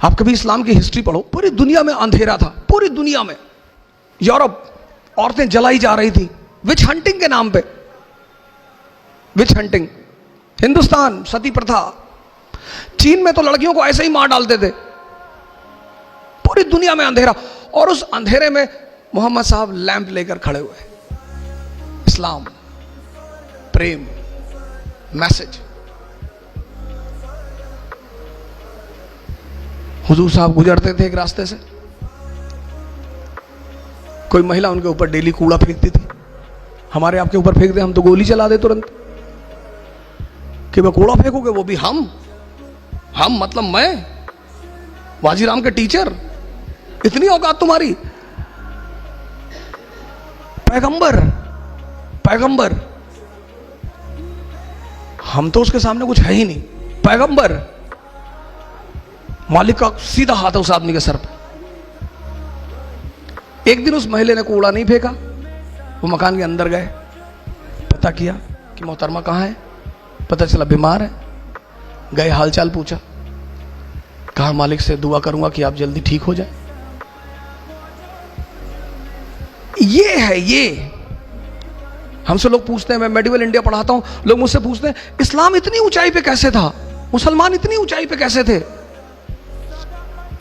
आप कभी इस्लाम की हिस्ट्री पढ़ो, पूरी दुनिया में अंधेरा था, पूरी दुनिया में। यूरोप औरतें जलाई जा रही थी विच हंटिंग के नाम पे, विच हंटिंग। हिंदुस्तान सती प्रथा, चीन में तो लड़कियों को ऐसे ही मार डालते थे। पूरी दुनिया में अंधेरा, और उस अंधेरे में मोहम्मद साहब लैंप लेकर खड़े हुए। इस्लाम, प्रेम, मैसेज। हुजूर साहब गुजरते थे एक रास्ते से, कोई महिला उनके ऊपर डेली कूड़ा फेंकती थी। हमारे आपके ऊपर फेंक दे हम तो गोली चला दे तुरंत, कि मैं कूड़ा फेंकूंगे, वो भी हम मतलब मैं, वाजीराम के टीचर, इतनी औकात तुम्हारी। पैगंबर, पैगंबर, हम तो उसके सामने कुछ है ही नहीं। पैगंबर, मालिक का सीधा हाथ है उस आदमी के सर पे। एक दिन उस महिला ने कूड़ा नहीं फेंका, वो मकान के अंदर गए, पता किया कि मोहतरमा कहां है, पता चला बीमार है। गए, हालचाल पूछा, कहा मालिक से दुआ करूंगा कि आप जल्दी ठीक हो जाए। ये है, ये हमसे लोग पूछते हैं, मैं मेडिवल इंडिया पढ़ाता हूं, लोग मुझसे पूछते हैं इस्लाम इतनी ऊंचाई पे कैसे था, मुसलमान इतनी ऊंचाई पे कैसे थे।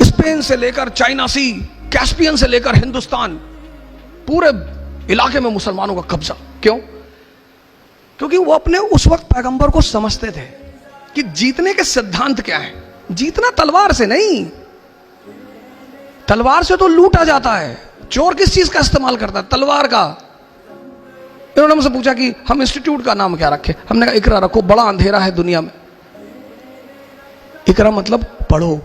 स्पेन से लेकर चाइना सी, कैस्पियन से लेकर हिंदुस्तान, पूरे इलाके में मुसलमानों का कब्जा। क्यों? क्योंकि वो अपने उस वक्त पैगंबर को समझते थे कि जीतने के सिद्धांत क्या है। जीतना तलवार से नहीं, तलवार से तो लूटा जाता है। चोर किस चीज का इस्तेमाल करता है? तलवार का। इन्होंने मुझसे पूछा कि हम इंस्टीट्यूट का नाम क्या रखें। हमने कहा इकरा रखो, बड़ा अंधेरा है दुनिया में। इकरा मतलब पढ़ो।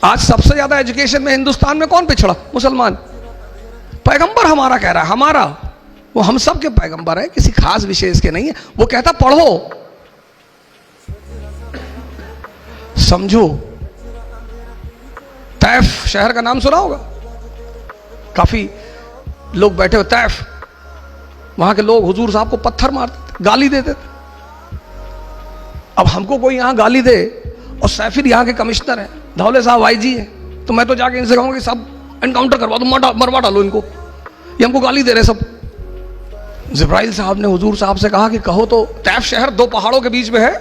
आज सबसे ज्यादा एजुकेशन में हिंदुस्तान में कौन पिछड़ा? मुसलमान। पैगंबर हमारा कह रहा है, हमारा, वो हम सब के पैगंबर है, किसी खास विशेष के नहीं है। वो कहता पढ़ो, समझो। तैफ शहर का नाम सुना होगा, काफी लोग बैठे हुए। तैफ, वहां के लोग हुजूर साहब को पत्थर मारते थे, गाली देते थे। अब हमको कोई यहां गाली दे, और सैफिर यहां के कमिश्नर है, धौले साहब आईजी है, तो मैं तो जाके इनसे कहूंगा कि सब एनकाउंटर करवा दो, मरवा डालो इनको, ये हमको गाली दे रहे सब। जिब्राइल साहब ने हुजूर साहब से कहा कि कहो तो, तैफ शहर दो पहाड़ों के बीच में है,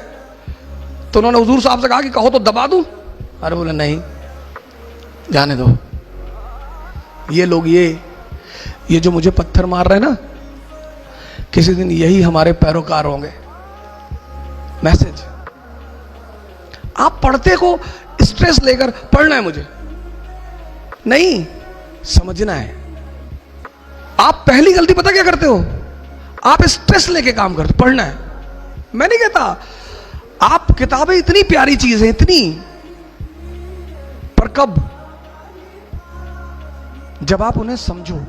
तो उन्होंने हुजूर साहब से कहा कि कहो तो दबा दूं। अरे बोले नहीं, जाने दो। ये लोग, ये जो मुझे पत्थर मार रहे हैं ना, किसी दिन यही हमारे पैरोकार होंगे। मैसेज। आप पढ़ते को स्ट्रेस लेकर पढ़ना है मुझे नहीं, समझना है। आप पहली गलती पता क्या करते हो? आप स्ट्रेस लेके काम करते। पढ़ना है, मैं नहीं कहता, आप किताबें इतनी प्यारी चीज है, इतनी, पर कब? जब आप उन्हें समझो।